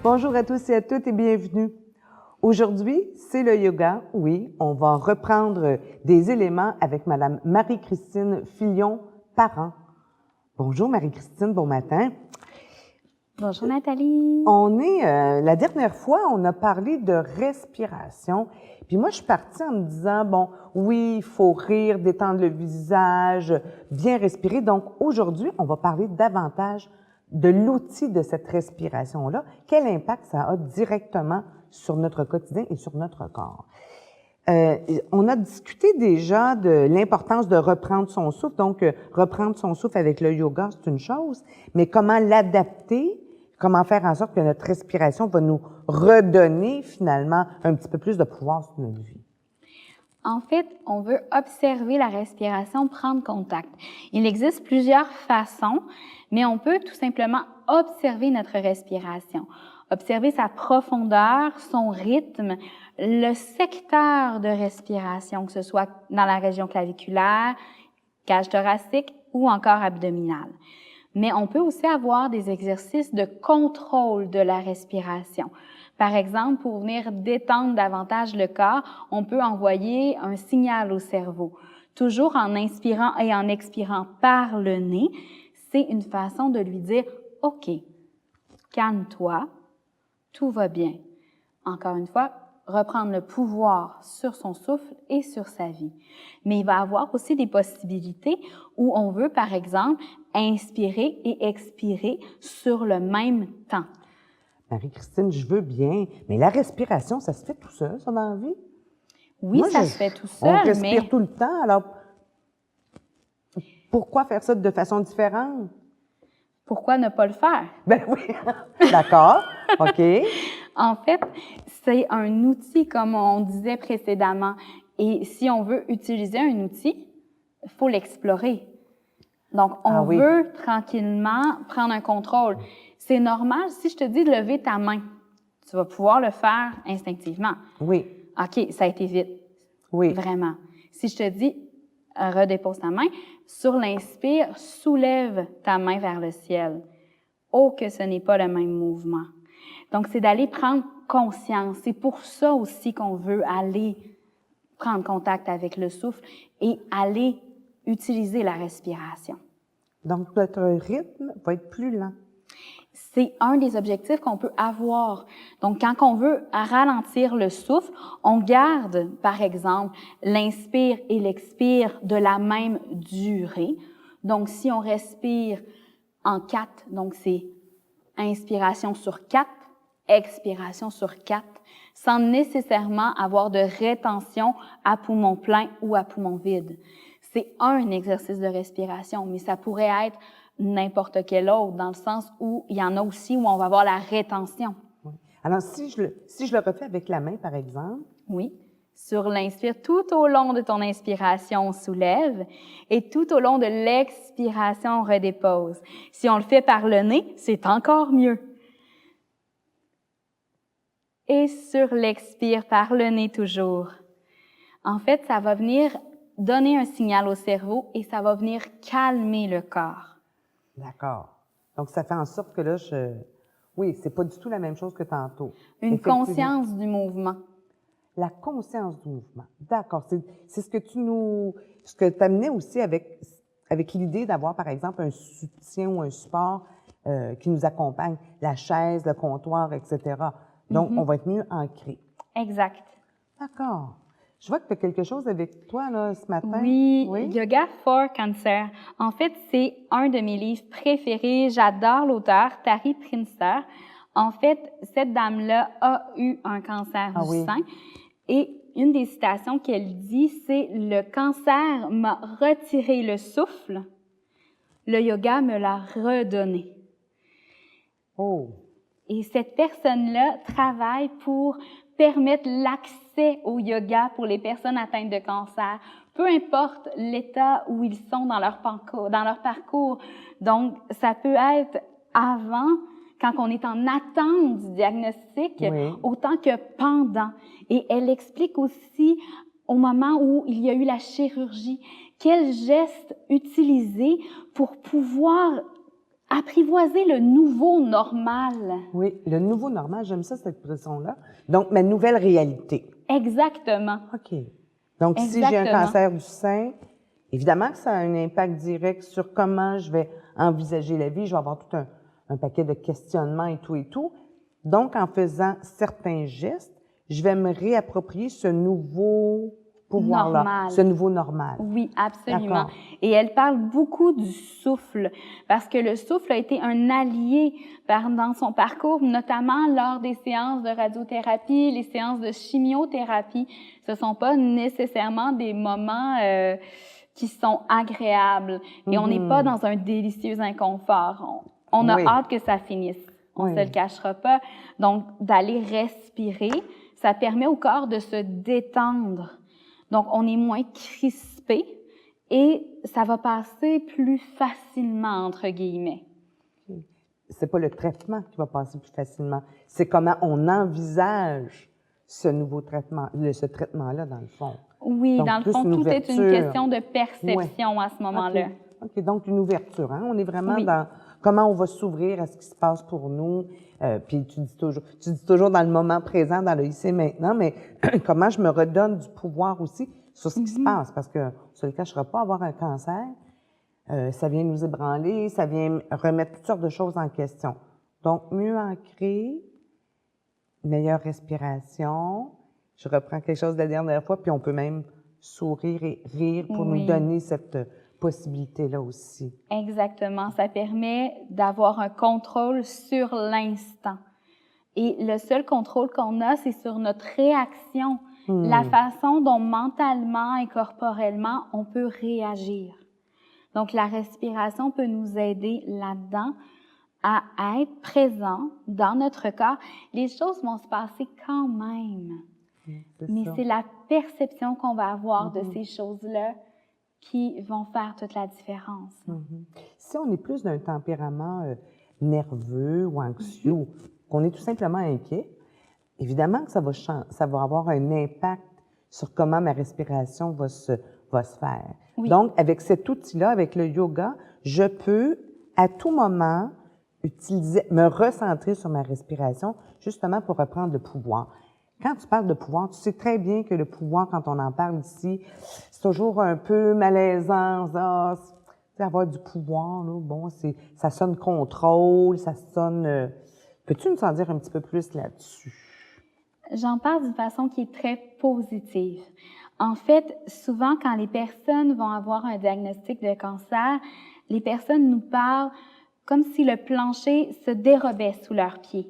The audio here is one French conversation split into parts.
Bonjour à tous et à toutes et bienvenue. Aujourd'hui, c'est le yoga. Oui, on va reprendre des éléments avec Madame Marie-Christine Fillon-Parent. Bonjour Marie-Christine, bon matin. Bonjour Nathalie. La dernière fois, on a parlé de respiration. Puis moi, je suis partie en me disant, bon, oui, il faut rire, détendre le visage, bien respirer. Donc aujourd'hui, on va parler davantage de l'outil de cette respiration-là. Quel impact ça a directement sur notre quotidien et sur notre corps? On a discuté déjà de l'importance de reprendre son souffle. Donc, reprendre son souffle avec le yoga, c'est une chose, mais comment l'adapter, comment faire en sorte que notre respiration va nous redonner finalement un petit peu plus de pouvoir sur notre vie. En fait, on veut observer la respiration, prendre contact. Il existe plusieurs façons, mais on peut tout simplement observer notre respiration, observer sa profondeur, son rythme, le secteur de respiration, que ce soit dans la région claviculaire, cage thoracique ou encore abdominale. Mais on peut aussi avoir des exercices de contrôle de la respiration. Par exemple, pour venir détendre davantage le corps, on peut envoyer un signal au cerveau. Toujours en inspirant et en expirant par le nez, c'est une façon de lui dire « OK, calme-toi, tout va bien ». Encore une fois, reprendre le pouvoir sur son souffle et sur sa vie. Mais il va y avoir aussi des possibilités où on veut, par exemple, inspirer et expirer sur le même temps. Marie-Christine, je veux bien, mais la respiration, ça se fait tout seul, ça, dans la vie? Oui, Moi, ça se fait tout seul, on respire mais tout le temps, alors pourquoi faire ça de façon différente? pourquoi ne pas le faire? Ben oui, d'accord, OK. En fait, c'est un outil, comme on disait précédemment. Et si on veut utiliser un outil, il faut l'explorer. Donc, on Ah oui. veut tranquillement prendre un contrôle. C'est normal, si je te dis de lever ta main, tu vas pouvoir le faire instinctivement. Oui, OK, ça a été vite. oui. Vraiment. Si je te dis, redépose ta main, sur l'inspire, soulève ta main vers le ciel. Oh, que ce n'est pas le même mouvement. Donc, c'est d'aller prendre conscience. C'est pour ça aussi qu'on veut aller prendre contact avec le souffle et aller utiliser la respiration. Donc, notre rythme va être plus lent. C'est un des objectifs qu'on peut avoir. Donc, quand on veut ralentir le souffle, on garde, par exemple, l'inspire et l'expire de la même durée. Donc, si on respire en 4, donc c'est inspiration sur 4, expiration sur 4, sans nécessairement avoir de rétention à poumon plein ou à poumon vide. C'est un exercice de respiration, mais ça pourrait être n'importe quel autre, dans le sens où il y en a aussi où on va avoir la rétention. Oui. Alors, si je le refais avec la main, par exemple. Oui. Sur l'inspire, tout au long de ton inspiration, on soulève et tout au long de l'expiration, on redépose. Si on le fait par le nez, c'est encore mieux. Et sur l'expire, par le nez toujours. En fait, ça va venir donner un signal au cerveau et ça va venir calmer le corps. D'accord. Donc, ça fait en sorte que là, oui, c'est pas du tout la même chose que tantôt. Une conscience du mouvement. La conscience du mouvement. D'accord. C'est ce que ce que tu amenais aussi avec l'idée d'avoir, par exemple, un soutien ou un support qui nous accompagne, la chaise, le comptoir, etc. Donc, on va être mieux ancré. Exact. D'accord. Je vois que tu as quelque chose avec toi, là, ce matin. Oui, Yoga for Cancer. En fait, c'est un de mes livres préférés. J'adore l'auteur, Tari Prinster. En fait, cette dame-là a eu un cancer du sein. Et une des citations qu'elle dit, c'est « Le cancer m'a retiré le souffle, le yoga me l'a redonné. » Oh! Et cette personne-là travaille pour permettre l'accès au yoga pour les personnes atteintes de cancer, peu importe l'état où ils sont dans leur parcours. Donc, ça peut être avant, quand on est en attente du diagnostic, autant que pendant. Et elle explique aussi au moment où il y a eu la chirurgie, quels gestes utiliser pour pouvoir apprivoiser le nouveau normal. Oui, le nouveau normal, j'aime ça, cette expression-là. Donc, ma nouvelle réalité. Exactement. OK. Donc, si j'ai un Exactement. cancer du sein, évidemment que ça a un impact direct sur comment je vais envisager la vie. Je vais avoir tout un paquet de questionnements et tout et tout. Donc, en faisant certains gestes, je vais me réapproprier ce nouveau pouvoir-là, Normal. ce nouveau normal. Oui, absolument. D'accord. Et elle parle beaucoup du souffle, parce que le souffle a été un allié dans son parcours, notamment lors des séances de radiothérapie, les séances de chimiothérapie. Ce sont pas nécessairement des moments qui sont agréables. Et on n'est pas dans un délicieux inconfort. On a Oui. hâte que ça finisse. On Oui. se le cachera pas. Donc, d'aller respirer, ça permet au corps de se détendre. Donc, on est moins crispé et ça va passer plus facilement, entre guillemets. C'est pas le traitement qui va passer plus facilement, c'est comment on envisage ce nouveau traitement, ce traitement-là, dans le fond. Oui, Donc, dans le plus fond, une tout est une ouverture. question de perception à ce moment-là. OK, donc une ouverture. Hein? On est vraiment Oui. dans comment on va s'ouvrir à ce qui se passe pour nous. Puis tu dis toujours dans le moment présent, dans le ici et maintenant, mais comment je me redonne du pouvoir aussi sur ce qui se passe. Parce que, on se le cachera pas, avoir un cancer, ça vient nous ébranler, ça vient remettre toutes sortes de choses en question. Donc, mieux ancré, meilleure respiration. Je reprends quelque chose de la dernière fois, puis on peut même sourire et rire pour nous Oui. donner cette possibilité-là aussi. Exactement. Ça permet d'avoir un contrôle sur l'instant. Et le seul contrôle qu'on a, c'est sur notre réaction, la façon dont mentalement et corporellement on peut réagir. Donc, la respiration peut nous aider là-dedans à être présent dans notre corps. Les choses vont se passer quand même, mais c'est la perception qu'on va avoir de ces choses-là qui vont faire toute la différence. Si on est plus d'un tempérament nerveux ou anxieux, ou qu'on est tout simplement inquiet, évidemment que ça va avoir un impact sur comment ma respiration va se faire. Oui. Donc, avec cet outil-là, avec le yoga, je peux à tout moment me recentrer sur ma respiration, justement pour reprendre le pouvoir. Quand tu parles de pouvoir, tu sais très bien que le pouvoir, quand on en parle ici, c'est toujours un peu malaisant. Ah, avoir du pouvoir, là, bon, ça sonne contrôle, ça sonne... Peux-tu nous en dire un petit peu plus là-dessus? J'en parle d'une façon qui est très positive. En fait, souvent, quand les personnes vont avoir un diagnostic de cancer, les personnes nous parlent comme si le plancher se dérobait sous leurs pieds.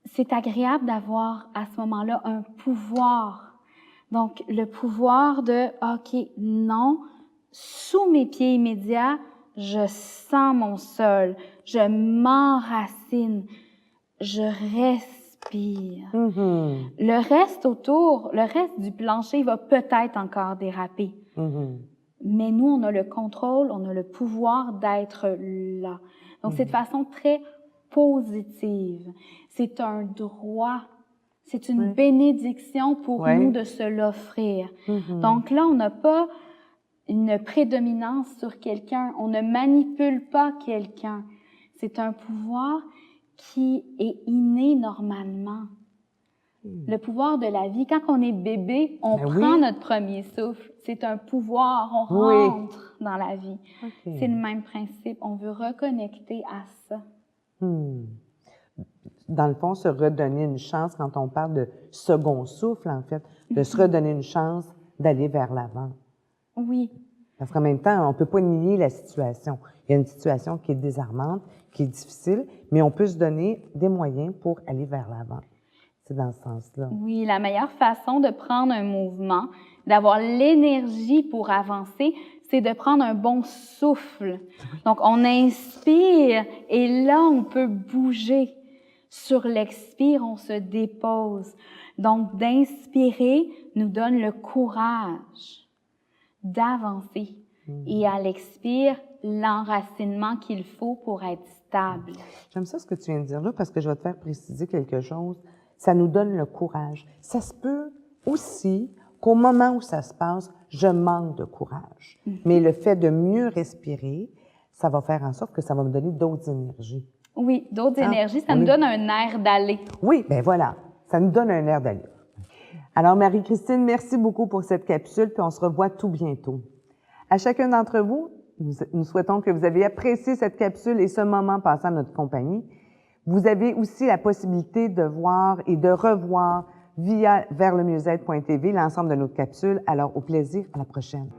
C'est agréable d'avoir à ce moment-là un pouvoir. Donc, le pouvoir de « OK, non, sous mes pieds immédiats, je sens mon sol, je m'enracine, je respire. Le reste autour, le reste du plancher va peut-être encore déraper. Mais nous, on a le contrôle, on a le pouvoir d'être là. Donc, c'est de façon très positive. C'est un droit. C'est une bénédiction pour nous de se l'offrir. Donc là, on n'a pas une prédominance sur quelqu'un. On ne manipule pas quelqu'un. C'est un pouvoir qui est inné normalement. Le pouvoir de la vie. Quand on est bébé, on prend notre premier souffle. C'est un pouvoir. On rentre dans la vie. C'est le même principe. On veut reconnecter à ça. Dans le fond, se redonner une chance, quand on parle de second souffle, en fait, de se redonner une chance d'aller vers l'avant. Oui. Parce qu'en même temps, on ne peut pas nier la situation. Il y a une situation qui est désarmante, qui est difficile, mais on peut se donner des moyens pour aller vers l'avant. C'est dans ce sens-là. Oui, la meilleure façon de prendre un mouvement, d'avoir l'énergie pour avancer, c'est de prendre un bon souffle. Donc, on inspire et là, on peut bouger. Sur l'expire, on se dépose. Donc, d'inspirer nous donne le courage d'avancer. Et à l'expire, l'enracinement qu'il faut pour être stable. J'aime ça ce que tu viens de dire là parce que je vais te faire préciser quelque chose. Ça nous donne le courage. Ça se peut aussi qu'au moment où ça se passe, je manque de courage. Mais le fait de mieux respirer, ça va faire en sorte que ça va me donner d'autres énergies. Oui, d'autres Ah, énergies, ça on nous est- donne un air d'aller. Oui, ben voilà, ça nous donne un air d'allure. Alors, Marie-Christine, merci beaucoup pour cette capsule, puis on se revoit tout bientôt. À chacun d'entre vous, nous souhaitons que vous avez apprécié cette capsule et ce moment passé en notre compagnie. Vous avez aussi la possibilité de voir et de revoir via verslemieux-être.tv l'ensemble de nos capsules. Alors, au plaisir, à la prochaine.